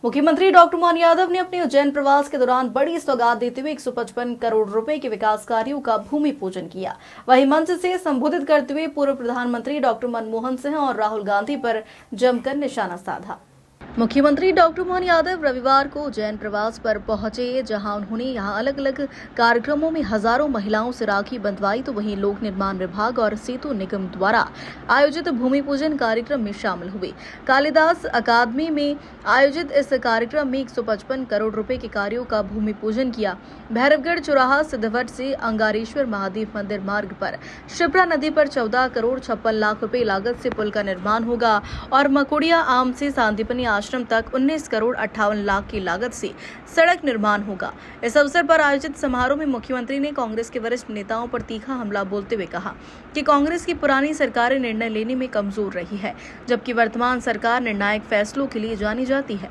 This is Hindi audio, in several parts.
मुख्यमंत्री डॉक्टर मोहन यादव ने अपने उज्जैन प्रवास के दौरान बड़ी सौगात देते हुए 155 करोड़ रुपए के विकास कार्यों का भूमि पूजन किया। वहीं मंच से संबोधित करते हुए पूर्व प्रधानमंत्री डॉक्टर मनमोहन सिंह और राहुल गांधी पर जमकर निशाना साधा। मुख्यमंत्री डॉक्टर मोहन यादव रविवार को उज्जैन प्रवास पर पहुंचे, जहां उन्होंने यहां अलग अलग कार्यक्रमों में हजारों महिलाओं से राखी बंधवाई, तो वहीं लोक निर्माण विभाग और सेतु निगम द्वारा आयोजित भूमि पूजन कार्यक्रम में शामिल हुए। कालिदास अकादमी में आयोजित इस कार्यक्रम में 155 करोड़ रुपए के कार्यों का भूमि पूजन किया। भैरवगढ़ चौराहा सिद्धवट से अंगारेश्वर महादेव मंदिर मार्ग पर शिप्रा नदी पर 14 करोड़ 56 लाख रुपए लागत से पुल का निर्माण होगा और मकुड़िया आम से सांदीपनी आश्रम तक 19 करोड़ 58 लाख की लागत से सड़क निर्माण होगा। इस अवसर पर आयोजित समारोह में मुख्यमंत्री ने कांग्रेस के वरिष्ठ नेताओं पर तीखा हमला बोलते हुए कहा कि कांग्रेस की पुरानी सरकारें निर्णय लेने में कमजोर रही है, जबकि वर्तमान सरकार निर्णायक फैसलों के लिए जानी जाती है।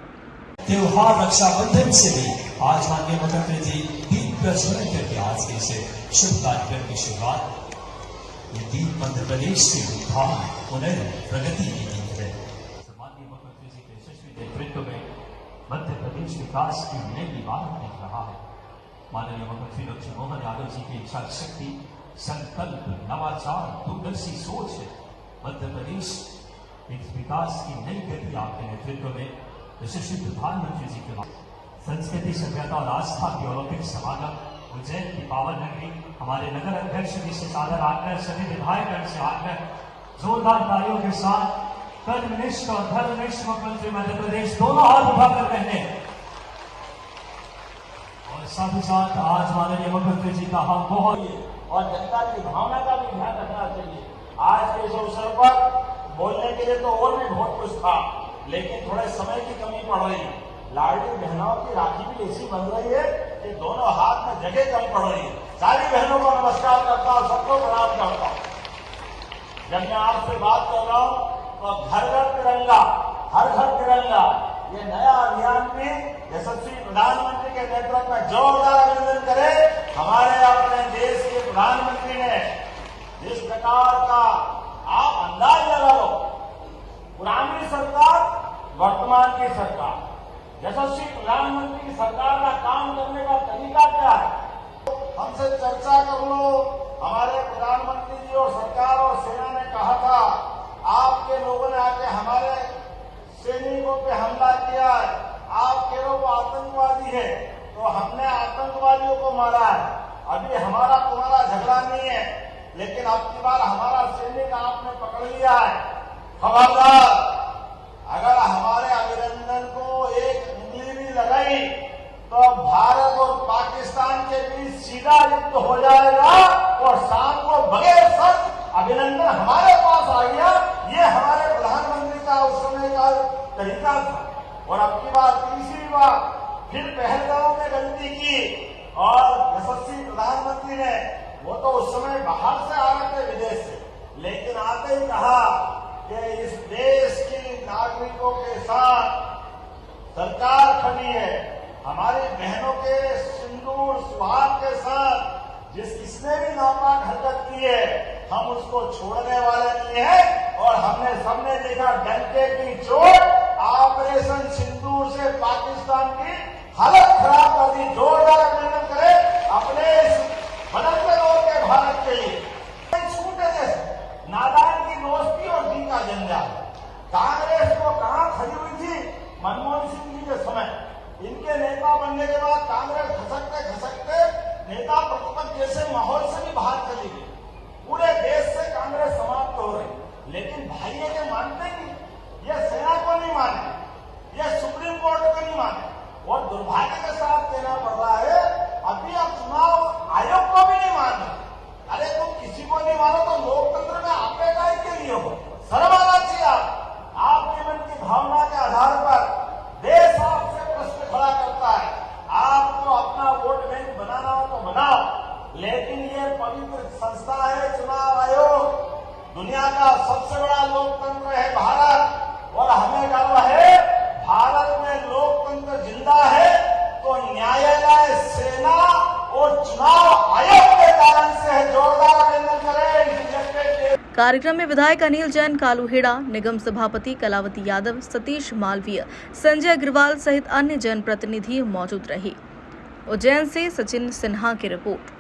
त्योहार रक्षाबंधन से भी आज माननीय मुख्यमंत्री जी दीप प्रज्वलन करके आज के इसे शुभ कार्यक्रम की शुरुआत, ये दीप मध्य प्रदेश के उत्थान पुनर्प्रगति की दीप है। माननीय मुख्यमंत्री जी के यशस्वी नेतृत्व में मध्य प्रदेश विकास की नई इबारत दिख रहा है। माननीय मुख्यमंत्री डॉक्टर मोहन यादव जी की इच्छा शक्ति, संकल्प, नवाचार, दूरदर्शी सोच है। मध्य प्रदेश इस विकास की नई गति आपके नेतृत्व में यशस्वी प्रधानमंत्री जी के बाद संस्कृति, सभ्यता और आस्था की अलौकिक समागम उज्जैन की पावन नगरी, हमारे नगर अध्यक्ष जी से सादर आग्रह, सभी विधायकगण से आग्रह, जोरदार तालियों के साथ कर्मनिष्ठ और धर्मनिष्ठ मुख्यमंत्री मध्य प्रदेश दोनों हाथ उठाकर कहते हैं। और साथ ही साथ आज माननीय मुख्यमंत्री जी का हम बहुत और जनता की भावना का भी ध्यान रखना चाहिए। आज के इस अवसर पर बोलने के लिए तो और भी बहुत कुछ था, लेकिन थोड़े समय की कमी पड़ रही है। लाडली बहनों की राखी भी ऐसी बन रही है कि दोनों हाथ में जगह कम पड़ रही है। सारी बहनों को नमस्कार करता हूँ, सबको प्रणाम करता हूँ। जब मैं आपसे बात कर रहा हूँ तो घर घर तिरंगा, हर घर तिरंगा, ये नया अभियान में यशस्वी प्रधानमंत्री के नेतृत्व में जोरदार अभिनंदन करें। हमारे अपने देश के प्रधानमंत्री ने जिस प्रकार का आप अंदाज लगा लो, पुरानी सरकार, वर्तमान की सरकार, यशस्वी प्रधानमंत्री की सरकार का काम करने का तरीका क्या है, हमसे चर्चा कर लो। हमारे प्रधानमंत्री जी और सरकार और सेना ने कहा था, आपके लोगों ने आके हमारे सैनिकों पे हमला किया है, आप कह रहे हो आतंकवादी है, तो हमने आतंकवादियों को मारा है। अभी हमारा तुम्हारा झगड़ा नहीं है, लेकिन अब की बार हमारा सैनिक आपने पकड़ लिया है। खबरदार, अगर हमारे अभिनंदन को एक उंगली भी लगाई तो भारत और पाकिस्तान के बीच सीधा युद्ध हो जाएगा और शाम को बगैर शर्त अभिनंदन हमारे पास आ गया। ये हमारे प्रधानमंत्री का उस समय का तरीका था। और अब की बार तीसरी बार फिर पहलगांव में गलती की और यशस्वी प्रधानमंत्री ने, वो तो उस समय बाहर से आ रहे थे विदेश से, लेकिन आते ही कहा कि इस देश की नागरिकों के साथ सरकार खड़ी है। हमारी बहनों के सिंदूर सुहाग के साथ जिसने भी नापाक हरकत की है, हम उसको छोड़ने वाले नहीं है। और हमने सबने देखा डंके की चोट, ऑपरेशन सिंदूर से पाकिस्तान की हालत खराब कर दी। जोरदार अभिनंदन करें अपने बदलते दौर के भारत के लिए। छूटे जैसे नादान की दोस्ती और दी का जंजाल, कांग्रेस को कहां खड़ी हुई थी मनमोहन सिंह जी के समय। इनके नेता बनने के बाद कांग्रेस खसकते खसकते नेता प्रतिपक्ष जैसे माहौल से भी बाहर चली गई। पूरे देश से कांग्रेस समाप्त हो रही, लेकिन भाई ये मानते नहीं, ये सेना को नहीं माने, ये सुप्रीम कोर्ट को नहीं माने। और दुर्भाग्य के साथ कहना पड़ रहा है, अभी आप चुनाव आयोग को भी नहीं मान रहे। अरे तुम किसी को नहीं मानो तो लोकतंत्र में आपके काय के लिए हो? शर्म आना चाहिए। आपके मन की भावना के आधार पर देश आपसे प्रश्न खड़ा करता है। आपको अपना वोट बैंक बनाना हो तो बनाओ, लेकिन ये पवित्र संस्था है चुनाव आयोग, दुनिया का सबसे बड़ा लोकतंत्र है भारत। और हमें गर्व है, भारत में लोकतंत्र जिंदा है तो कार्यक्रम में विधायक अनिल जैन, कालू हेड़ा, निगम सभापति कलावती यादव, सतीश मालवीय, संजय अग्रवाल सहित अन्य जनप्रतिनिधि मौजूद रहे। उज्जैन से सचिन सिन्हा की रिपोर्ट।